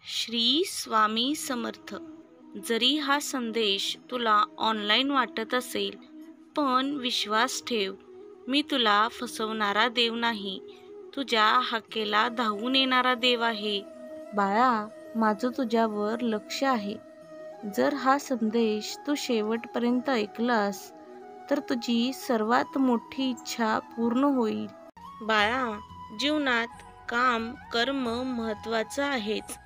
श्री स्वामी समर्थ. जरी हा संदेश तुला ऑनलाईन वाटत असेल, पण विश्वास ठेव, मी तुला फसवणारा देव नाही, तुझ्या हाकेला धावून येणारा देव आहे. बाळा, माझं तुझ्यावर लक्ष आहे. जर हा संदेश तू शेवटपर्यंत ऐकलास तर तुझी सर्वात मोठी इच्छा पूर्ण होईल. बाळा, जीवनात काम कर्म महत्त्वाचं आहेच,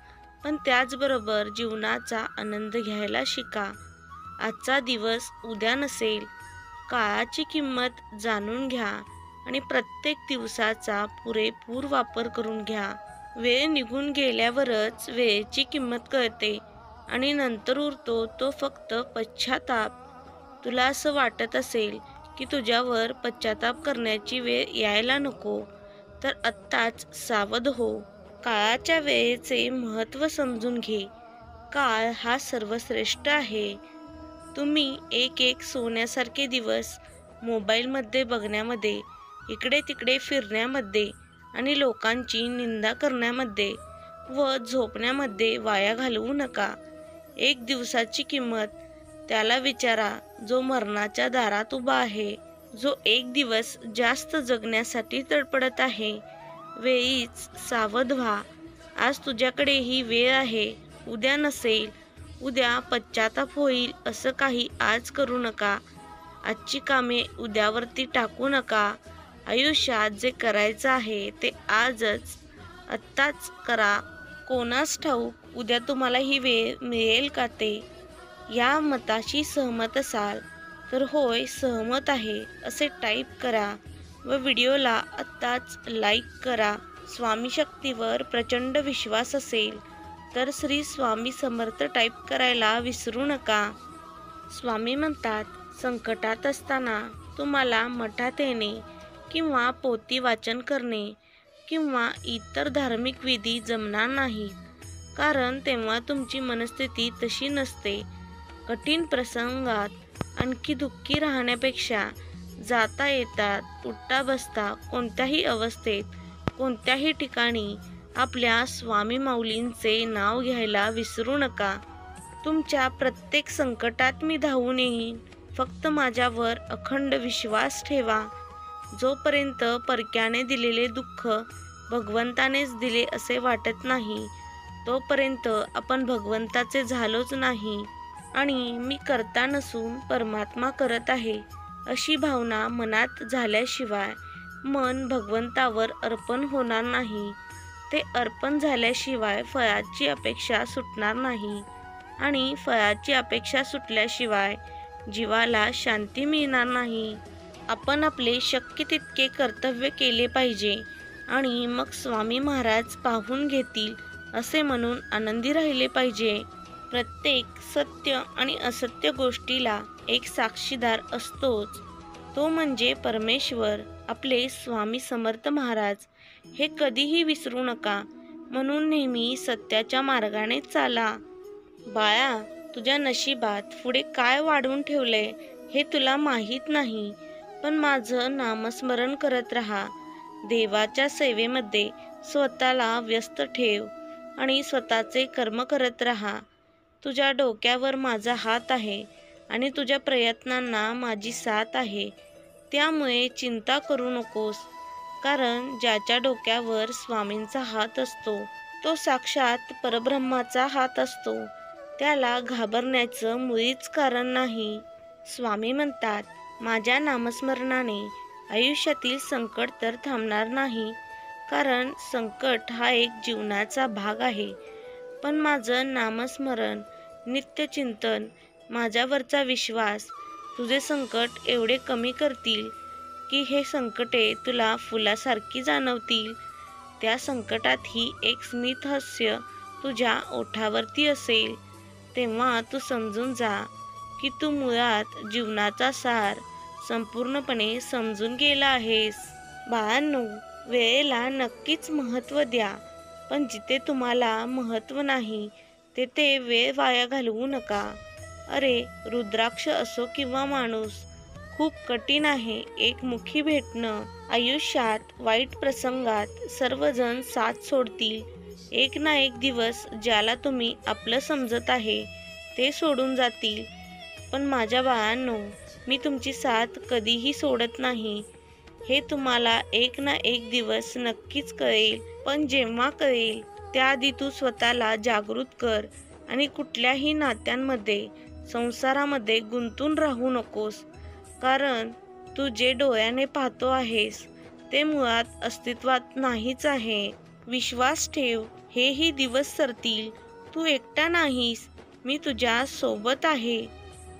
पण त्याचबरोबर जीवनाचा आनंद घ्यायला शिका. आजचा दिवस उद्या नसेल. काळाची किंमत जाणून घ्या आणि प्रत्येक दिवसाचा पुरेपूर वापर करून घ्या. वेळ निघून गेल्यावरच वेळेची किंमत कळते आणि नंतर उरतो तो फक्त पश्चाताप. तुला असं वाटत असेल की तुझ्यावर पश्चाताप करण्याची वेळ यायला नको, तर आत्ताच सावध हो. काळाच्या वेळेचे महत्त्व समजून घे. काळ हा सर्वश्रेष्ठ आहे. तुम्ही एक सोन्यासारखे दिवस मोबाईलमध्ये बघण्यामध्ये, इकडे तिकडे फिरण्यामध्ये आणि लोकांची निंदा करण्यामध्ये व झोपण्यामध्ये वाया घालवू नका. एक दिवसाची किंमत त्याला विचारा जो मरणाच्या दारात उभा आहे, जो एक दिवस जास्त जगण्यासाठी तडपडत आहे. वेळीच सावध व्हा. आज तुझ्याकडे ही वेळ आहे, उद्या नसेल. उद्या पश्चाताप होईल असं काही आज करू नका. आजची कामे उद्यावरती टाकू नका. आयुष्यात जे करायचं आहे ते आजच आत्ताच करा. कोणास ठाऊक उद्या तुम्हाला ही वेळ मिळेल का ते. या मताशी सहमत असाल तर होय सहमत आहे असे टाईप करा व व्हिडिओला आत्ताच लाईक करा. स्वामी शक्तीवर प्रचंड विश्वास असेल तर श्री स्वामी समर्थ टाईप करायला विसरू नका. स्वामी म्हणतात, संकटात असताना तुम्हाला मठात येणे किंवा पोथी वाचन करणे किंवा इतर धार्मिक विधी जमणार नाहीत, कारण तेव्हा तुमची मनस्थिती तशी नसते. कठीण प्रसंगात आणखी दुःखी राहण्यापेक्षा जाता येतात उठता बसता कोणत्याही अवस्थेत कोणत्याही ठिकाणी आपल्या स्वामी माऊलींचे नाव घ्यायला विसरू नका. तुमच्या प्रत्येक संकटात मी धावून येईन. फक्त माझ्यावर अखंड विश्वास ठेवा. जोपर्यंत परक्याने दिलेले दुःख भगवंतानेच दिले असे वाटत नाही, तोपर्यंत आपण भगवंताचे झालोच नाही आणि मी करता नसून परमात्मा करत आहे अशी भावना मनात झाल्याशिवाय मन भगवंतावर अर्पण होणार नाही. ते अर्पण झाल्याशिवाय फळाची अपेक्षा सुटणार नाही आणि फळाची अपेक्षा सुटल्याशिवाय जीवाला शांती मिळणार नाही. आपण आपले शक्य तितके कर्तव्य केले पाहिजे आणि मग स्वामी महाराज पाहून घेतील असे म्हणून आनंदी राहिले पाहिजे. प्रत्येक सत्य आणि असत्य गोष्टीला एक साक्षीदार असतोच, तो म्हणजे परमेश्वर, आपले स्वामी समर्थ महाराज. हे कधीही विसरू नका. म्हणून नेहमी सत्याच्या मार्गाने चाला. बाळा, तुझ्या नशिबात पुढे काय वाढवून ठेवलंय हे तुला माहीत नाही, पण माझं नामस्मरण करत राहा. देवाच्या सेवेमध्ये स्वतःला व्यस्त ठेव आणि स्वतःचे कर्म करत राहा. तुझ्या डोक्यावर माझा हात आहे आणि तुझ्या प्रयत्नांना माझी साथ आहे. त्यामुळे चिंता करू नकोस, कारण ज्याच्या डोक्यावर स्वामींचा हात असतो तो साक्षात परब्रह्माचा हात असतो. त्याला घाबरण्याचं मुळीच कारण नाही. स्वामी म्हणतात, माझ्या नामस्मरणाने आयुष्यातील संकट तर थांबणार नाही, कारण संकट हा एक जीवनाचा भाग आहे. पण माझं नामस्मरण, नित्यचिंतन, माझ्यावरचा विश्वास तुझे संकट एवढे कमी करतील की हे संकटे तुला फुलासारखी जाणवतील. त्या संकटातही एक स्मित हास्य तुझ्या ओठावरती असेल. तेव्हा तू समजून जा की तू मुळात जीवनाचा सार संपूर्णपणे समजून गेला आहेस. बाळांनो, वेळेला नक्कीच महत्त्व द्या, पण जिथे तुम्हाला महत्त्व नाही तेथे वेळ वाया घालवू नका. अरे, रुद्राक्ष असो किंवा माणूस, खूप कठीण आहे एकमुखी भेटणं. आयुष्यात वाईट प्रसंगात सर्वजण साथ सोडतील, एक ना एक दिवस ज्याला तुम्ही आपलं समजत आहे ते सोडून जातील. पण माझ्या बाळांनो, मी तुमची साथ कधीही सोडत नाही. हे तुम्हाला एक ना एक दिवस नक्कीच कळेल. पण जेव्हा कळेल त्याआधी तू स्वतःला जागृत कर आणि कुठल्याही नात्यांमध्ये, संसारामध्ये गुंतून राहू नकोस. कारण तू जे डोळ्याने पाहतो आहेस ते मुळात अस्तित्वात नाहीच आहे. विश्वास ठेव, हेही दिवस सरतील. तू एकटा नाहीस, मी तुझ्या सोबत आहे.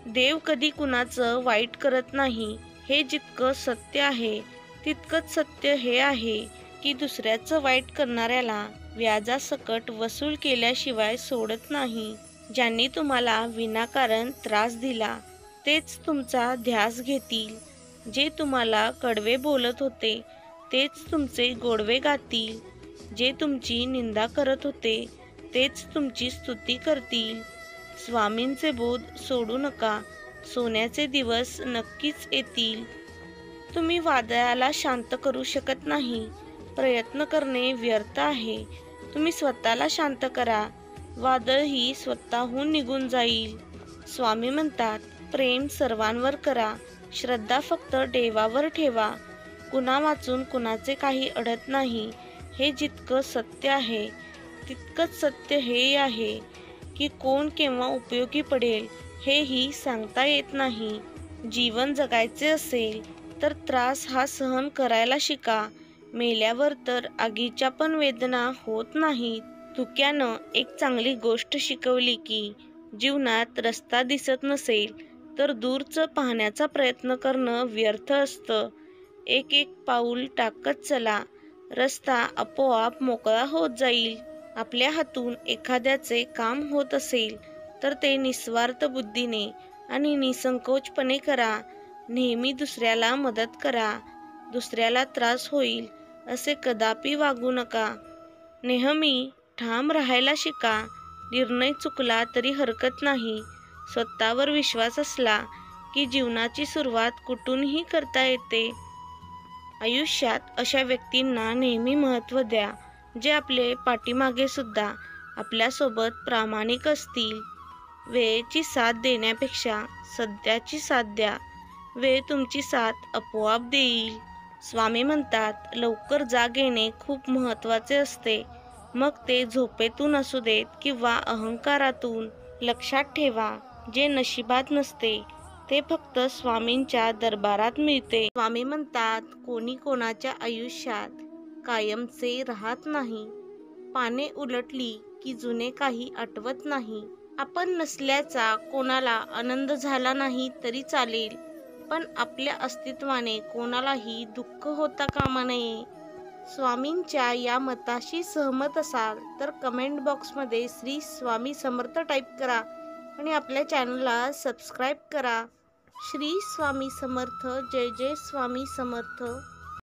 देव कधी कुणाचं वाईट करत नाही. हे जितकं सत्य आहे तितकंच सत्य हे आहे की दुसऱ्याचं वाईट करणाऱ्याला व्याजासकट वसूल केल्याशिवाय सोडत नाही. ज्यांनी तुम्हाला विनाकारण त्रास दिला तेच तुमचा ध्यास घेतील. जे तुम्हाला कडवे बोलत होते तेच तुमचे गोडवे गातील. जे तुमची निंदा करत होते तेच तुमची स्तुती करतील. स्वामींचे बोध सोडू नका. सोन्याचे दिवस नक्कीच येतील. तुम्ही वादळाला शांत करू शकत नाही. प्रयत्न करणे व्यर्थ आहे. तुम्ही स्वतःला शांत करा. वादळही स्वतःहून निघून जाईल. स्वामी म्हणतात, प्रेम सर्वांवर करा. श्रद्धा फक्त देवावर ठेवा. कुणा वाचून कुणाचे काही अडत नाही. हे जितकं सत्य आहे तितकंच सत्य हे आहे की कोण केव्हा उपयोगी पडेल हेही सांगता येत नाही. जीवन जगायचे असेल तर त्रास हा सहन करायला शिका. मेल्यावर तर आगीच्या पण वेदना होत नाहीत. धुक्यानं एक चांगली गोष्ट शिकवली की जीवनात रस्ता दिसत नसेल तर दूरचं पाहण्याचा प्रयत्न करणं व्यर्थ असतं. एक एक पाऊल टाकत चला. रस्ता आपोआप मोकळा होत जाईल. आपल्या हातून एखाद्याचे काम होत असेल तर ते निस्वार्थ बुद्धीने आणि निसंकोचपणे करा. नेहमी दुसऱ्याला मदत करा. दुसऱ्याला त्रास होईल असे कदापि वागू नका. नेहमी ठाम राहायला शिका. निर्णय चुकला तरी हरकत नाही. स्वतःवर विश्वास असला की जीवनाची सुरुवात कुठूनही करता येते. आयुष्यात अशा व्यक्तींना नेहमी महत्त्व द्या जे आपले पाठीमागे सुद्धा आपल्यासोबत प्रामाणिक असतील. वेळेची साथ देण्यापेक्षा सध्याची साथ द्या. वेळ तुमची साथ आपोआप देईल. स्वामी म्हणतात, लवकर जाग येणे खूप महत्त्वाचे असते. मग ते झोपेतून असू देत किंवा अहंकारातून. लक्षात ठेवा, जे नशिबात नसते ते फक्त स्वामींच्या दरबारात मिळते. स्वामी म्हणतात, कोणी कोणाच्या आयुष्यात कायमचे राहत नाही. पाने उलटली की जुने काही आठवत नाही. आपण नसल्याचा कोणाला आनंद झाला नाही तरी चालेल, पण आपल्या अस्तित्वाने कोणालाही दुःख होता कामा नये. स्वामींच्या या मताशी सहमत असाल तर कमेंट बॉक्समध्ये श्री स्वामी समर्थ टाईप करा आणि आपल्या चॅनलला सबस्क्राईब करा. श्री स्वामी समर्थ. जय जय स्वामी समर्थ.